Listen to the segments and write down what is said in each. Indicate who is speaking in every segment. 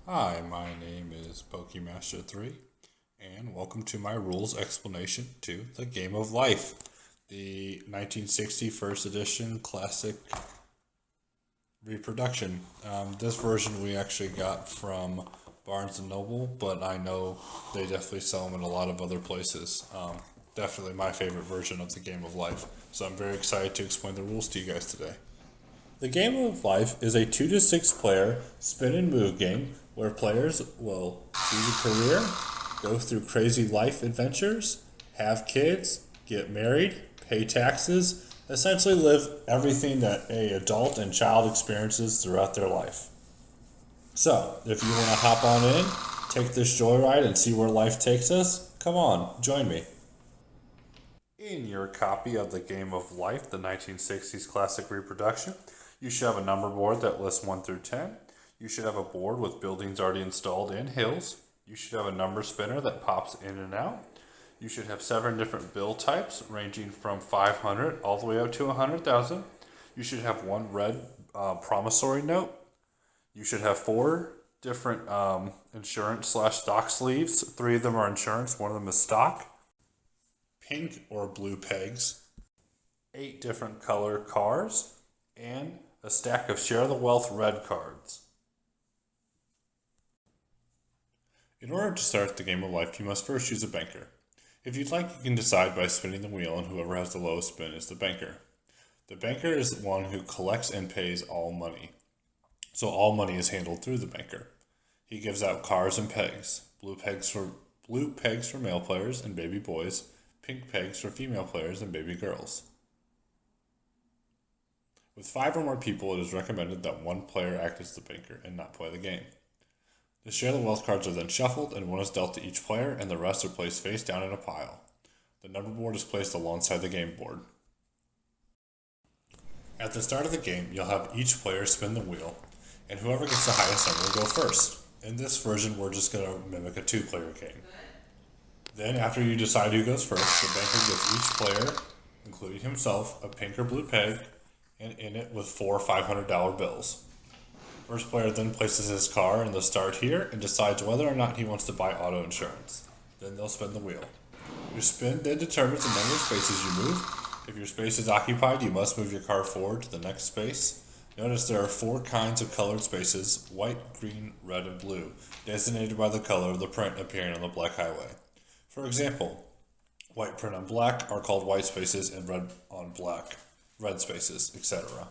Speaker 1: Hi, my name is PokeMaster3, and welcome to my rules explanation to the Game of Life, the 1960 first edition classic reproduction. This version we actually got from Barnes & Noble, but I know they definitely sell them in a lot of other places. Definitely my favorite version of the Game of Life, so I'm very excited to explain the rules to you guys today. The Game of Life is a 2 to 6 player spin and move game where players will choose a career, go through crazy life adventures, have kids, get married, pay taxes, essentially live everything that a adult and child experiences throughout their life. So, if you want to hop on in, take this joyride and see where life takes us, come on, join me. In your copy of the Game of Life, the 1960s classic reproduction, you should have a number board that lists 1 through 10. You should have a board with buildings already installed and hills. You should have a number spinner that pops in and out. You should have 7 different bill types ranging from 500 all the way up to 100,000. You should have 1 red promissory note. You should have 4 different insurance / stock sleeves. 3 of them are insurance, 1 of them is stock. Pink or blue pegs. 8 different color cars. And a stack of Share the Wealth red cards. In order to start the Game of Life, you must first choose a banker. If you'd like, you can decide by spinning the wheel, and whoever has the lowest spin is the banker. The banker is the one who collects and pays all money. So all money is handled through the banker. He gives out cars and pegs. Blue pegs for male players and baby boys, pink pegs for female players and baby girls. With 5 or more people, it is recommended that 1 player act as the banker and not play the game. The Share the Wealth cards are then shuffled, and 1 is dealt to each player, and the rest are placed face down in a pile. The number board is placed alongside the game board. At the start of the game, you'll have each player spin the wheel, and whoever gets the highest number will go first. In this version, we're just going to mimic a 2-player game. Then, after you decide who goes first, the banker gives each player, including himself, a pink or blue peg, and in it with 4 $500 bills. First player then places his car in the start here and decides whether or not he wants to buy auto insurance. Then they'll spin the wheel. Your spin then determines the number of spaces you move. If your space is occupied, you must move your car forward to the next space. Notice there are 4 kinds of colored spaces: white, green, red, and blue, designated by the color of the print appearing on the black highway. For example, white print on black are called white spaces, and red on black, red spaces, etc.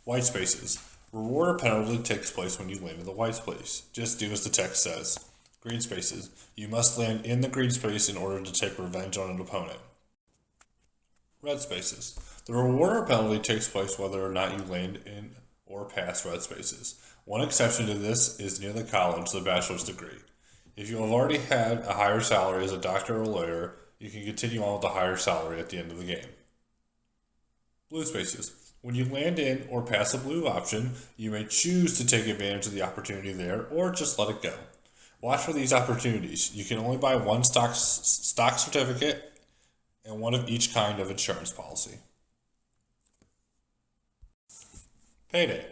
Speaker 1: White spaces. Reward or penalty takes place when you land in the white space. Just do as the text says. Green spaces. You must land in the green space in order to take revenge on an opponent. Red spaces. The reward or penalty takes place whether or not you land in or pass red spaces. One exception to this is near the college, the bachelor's degree. If you have already had a higher salary as a doctor or a lawyer, you can continue on with the higher salary at the end of the game. Blue spaces. When you land in or pass a blue option, you may choose to take advantage of the opportunity there or just let it go. Watch for these opportunities. You can only buy 1 stock certificate and 1 of each kind of insurance policy. Payday.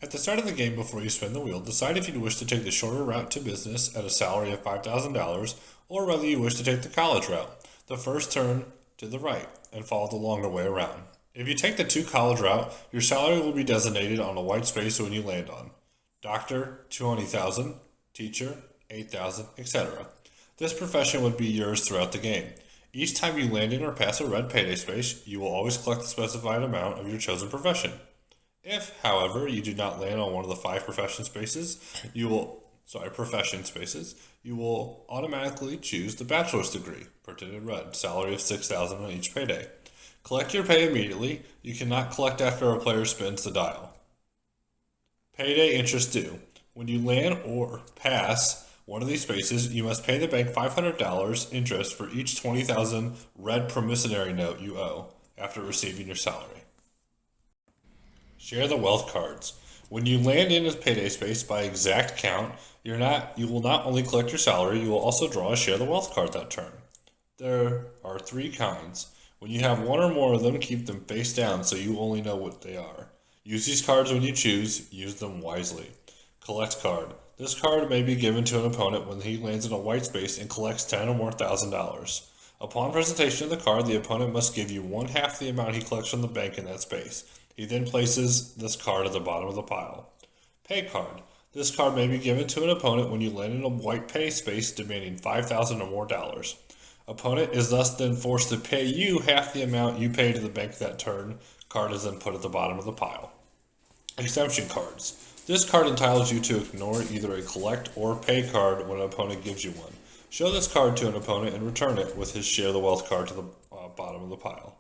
Speaker 1: At the start of the game, before you spin the wheel, decide if you wish to take the shorter route to business at a salary of $5,000 or whether you wish to take the college route, the first turn to the right, and follow the longer way around. If you take the 2 college route, your salary will be designated on a white space when you land on. Doctor, $20,000, teacher, $8,000, etc. This profession would be yours throughout the game. Each time you land in or pass a red payday space, you will always collect the specified amount of your chosen profession. If, however, you do not land on one of the 5 profession spaces, you will automatically choose the bachelor's degree, printed in red, salary of $6,000 on each payday. Collect your pay immediately. You cannot collect after a player spins the dial. Payday interest due. When you land or pass one of these spaces, you must pay the bank $500 interest for each $20,000 red promissory note you owe after receiving your salary. Share the Wealth cards. When you land in a payday space by exact count, you will not only collect your salary, you will also draw a Share the Wealth card that turn. There are 3 kinds. When you have 1 or more of them, keep them face down so you only know what they are. Use these cards when you choose. Use them wisely. Collect card. This card may be given to an opponent when he lands in a white space and collects $10 or more thousand dollars. Upon presentation of the card, the opponent must give you one half the amount he collects from the bank in that space. He then places this card at the bottom of the pile. Pay card. This card may be given to an opponent when you land in a white pay space demanding $5,000 or more dollars. Opponent is thus then forced to pay you half the amount you pay to the bank that turn. Card is then put at the bottom of the pile. Exemption cards. This card entitles you to ignore either a collect or pay card when an opponent gives you one. Show this card to an opponent and return it with his share the wealth card to the bottom of the pile.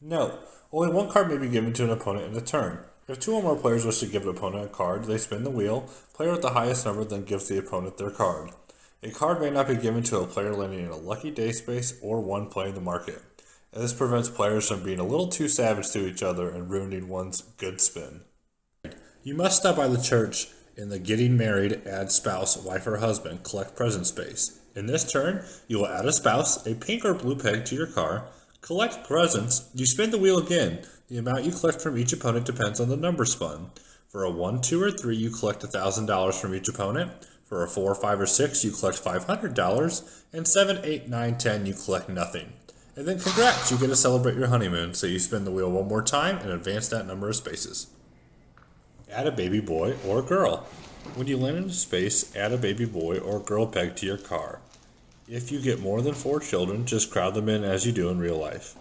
Speaker 1: Note: only one card may be given to an opponent in a turn. If two or more players wish to give an opponent a card, they spin the wheel. Player with the highest number then gives the opponent their card. A card may not be given to a player landing in a lucky day space or one playing the market. And this prevents players from being a little too savage to each other and ruining one's good spin. You must stop by the church in the getting married, add spouse, wife, or husband, collect present space. In this turn, you will add a spouse, a pink or blue peg to your car, collect presents, you spin the wheel again. The amount you collect from each opponent depends on the number spun. For a 1, 2, or 3, you collect $1,000 from each opponent. For a 4, 5, or 6, you collect $500. And 7, 8, 9, 10, you collect nothing. And then congrats, you get to celebrate your honeymoon, so you spin the wheel one more time and advance that number of spaces. Add a baby boy or girl. When you land in a space, add a baby boy or girl peg to your car. If you get more than 4 children, just crowd them in as you do in real life.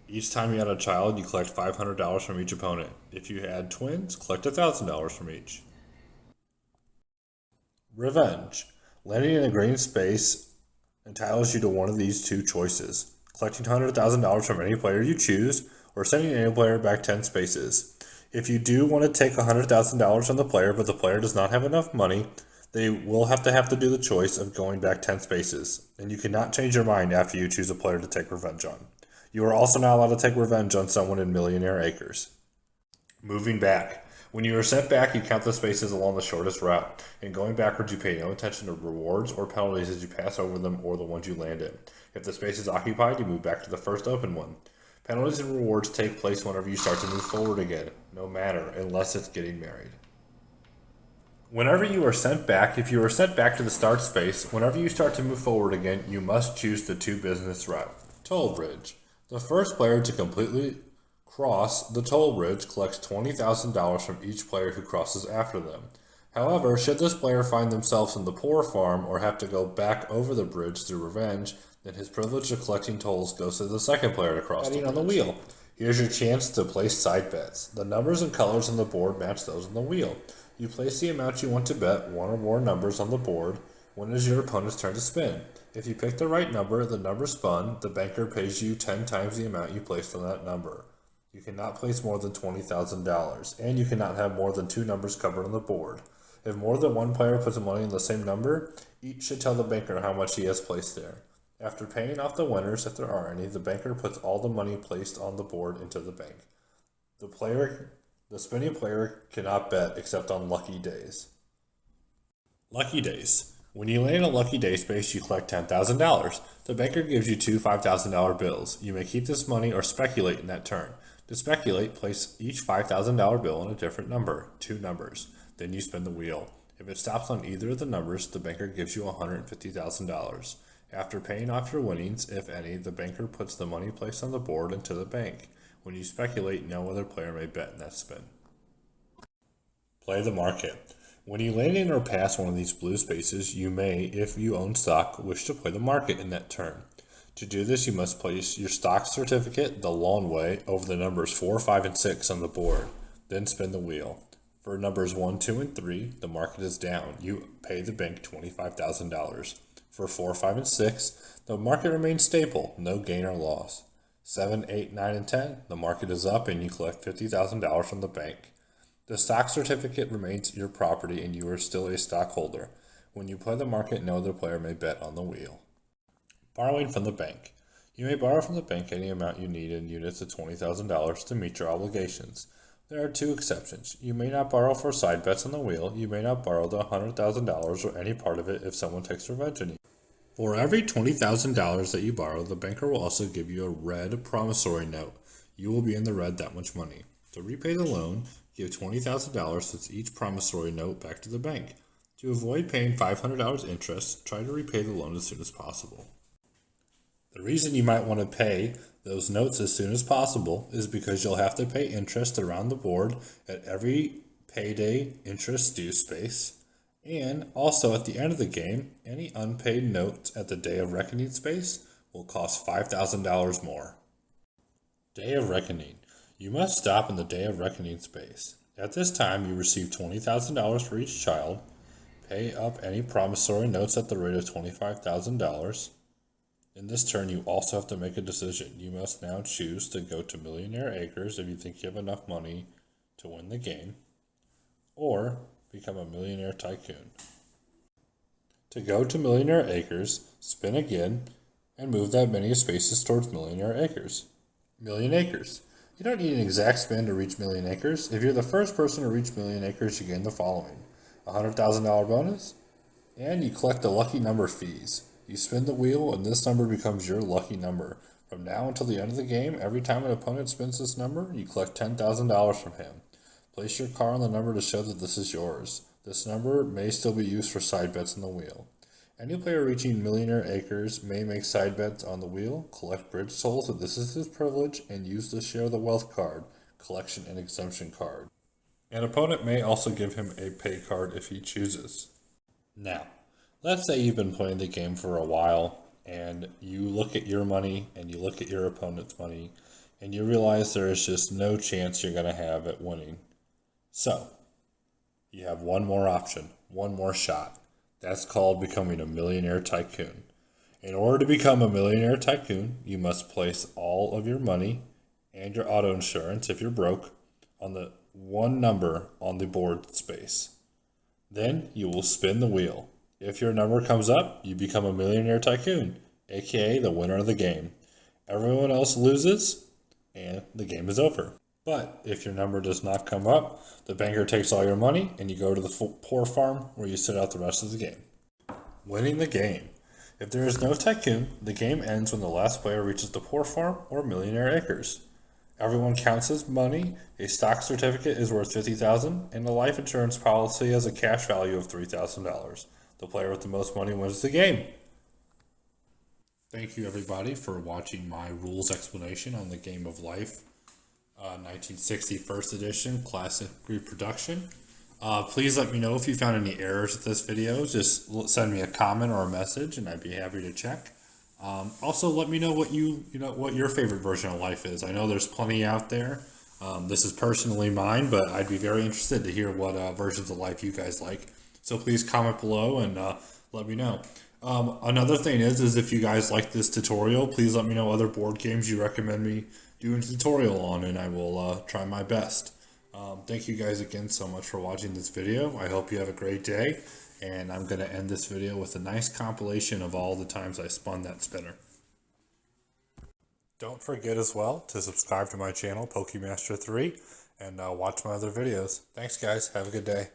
Speaker 1: Each time you add a child, you collect $500 from each opponent. If you add twins, collect $1,000 from each. Revenge. Landing in a green space entitles you to one of these two choices: collecting $100,000 from any player you choose, or sending any player back 10 spaces. If you do want to take $100,000 from the player, but the player does not have enough money, they will have to do the choice of going back 10 spaces, and you cannot change your mind after you choose a player to take revenge on. You are also not allowed to take revenge on someone in Millionaire Acres. Moving back. When you are sent back, you count the spaces along the shortest route. In going backwards, you pay no attention to rewards or penalties as you pass over them or the ones you land in. If the space is occupied, you move back to the first open one. Penalties and rewards take place whenever you start to move forward again, no matter, unless it's getting married. Whenever you are sent back, if you are sent back to the start space, whenever you start to move forward again, you must choose the 2 business route. Toll bridge. The first player to completely cross the toll bridge collects $20,000 from each player who crosses after them. However, should this player find themselves in the poor farm or have to go back over the bridge through revenge, then his privilege of collecting tolls goes to the second player to cross the bridge. On the wheel. Here's your chance to place side bets. The numbers and colors on the board match those on the wheel. You place the amount you want to bet, one or more numbers on the board. When it is your opponent's turn to spin. If you pick the right number, the number spun, the banker pays you 10 times the amount you placed on that number. You cannot place more than $20,000, and you cannot have more than 2 numbers covered on the board. If more than one player puts money in the same number, each should tell the banker how much he has placed there. After paying off the winners, if there are any, the banker puts all the money placed on the board into the bank. The spinning player cannot bet except on lucky days. Lucky days. When you land in a lucky day space, you collect $10,000. The banker gives you 2 $5,000 bills. You may keep this money or speculate in that turn. To speculate, place each $5,000 bill in a different number, 2 numbers. Then you spin the wheel. If it stops on either of the numbers, the banker gives you $150,000. After paying off your winnings, if any, the banker puts the money placed on the board into the bank. When you speculate, no other player may bet in that spin. Play the market. When you land in or pass one of these blue spaces, you may, if you own stock, wish to play the market in that turn. To do this, you must place your stock certificate the long way over the numbers 4, 5, and 6 on the board. Then spin the wheel. For numbers 1, 2, and 3, the market is down. You pay the bank $25,000. For 4, 5, and 6, the market remains stable, no gain or loss. 7, 8, 9, and 10, the market is up and you collect $50,000 from the bank. The stock certificate remains your property and you are still a stockholder. When you play the market, no other player may bet on the wheel. Borrowing from the bank. You may borrow from the bank any amount you need in units of $20,000 to meet your obligations. There are 2 exceptions. You may not borrow for side bets on the wheel. You may not borrow the $100,000 or any part of it if someone takes revenge on you. For every $20,000 that you borrow, the banker will also give you a red promissory note. You will be in the red that much money. To repay the loan, give $20,000 with each promissory note back to the bank. To avoid paying $500 interest, try to repay the loan as soon as possible. The reason you might want to pay those notes as soon as possible is because you'll have to pay interest around the board at every payday interest due space, and also at the end of the game, any unpaid notes at the Day of Reckoning space will cost $5,000 more. Day of Reckoning. You must stop in the Day of Reckoning space. At this time, you receive $20,000 for each child, pay up any promissory notes at the rate of $25,000. In this turn, you also have to make a decision. You must now choose to go to Millionaire Acres if you think you have enough money to win the game, or become a millionaire tycoon. To go to Millionaire Acres, spin again, and move that many spaces towards Millionaire Acres. Million Acres. You don't need an exact spin to reach Million Acres. If you're the first person to reach Million Acres, you gain the following: $100,000 bonus, and you collect the lucky number fees. You spin the wheel, and this number becomes your lucky number. From now until the end of the game, every time an opponent spins this number, you collect $10,000 from him. Place your card on the number to show that this is yours. This number may still be used for side bets on the wheel. Any player reaching Millionaire Acres may make side bets on the wheel, collect bridge souls if this is his privilege, and use the Share the Wealth card, collection and exemption card. An opponent may also give him a pay card if he chooses. Now, let's say you've been playing the game for a while, and you look at your money and you look at your opponent's money, and you realize there is just no chance you're going to have at winning. So, you have one more option, one more shot. That's called becoming a millionaire tycoon. In order to become a millionaire tycoon, you must place all of your money and your auto insurance, if you're broke, on the one number on the board space. Then you will spin the wheel. If your number comes up, you become a millionaire tycoon, aka the winner of the game. Everyone else loses, and the game is over. But if your number does not come up, the banker takes all your money and you go to the poor farm where you sit out the rest of the game. Winning the game. If there is no tycoon, the game ends when the last player reaches the poor farm or Millionaire Acres. Everyone counts his money. A stock certificate is worth $50,000, and a life insurance policy has a cash value of $3,000. The player with the most money wins the game. Thank you everybody for watching my rules explanation on the Game of Life 1960 First Edition Classic Reproduction. Please let me know if you found any errors with this video. Just send me a comment or a message, and I'd be happy to check. Also, let me know what what your favorite version of Life is. I know there's plenty out there. This is personally mine, but I'd be very interested to hear what versions of Life you guys like. So please comment below and let me know. Another thing is if you guys like this tutorial, please let me know other board games you recommend me doing a tutorial on, and I will try my best. Thank you guys again so much for watching this video. I hope you have a great day, and I'm going to end this video with a nice compilation of all the times I spun that spinner. Don't forget as well to subscribe to my channel, PokeMaster3, and watch my other videos. Thanks guys, have a good day.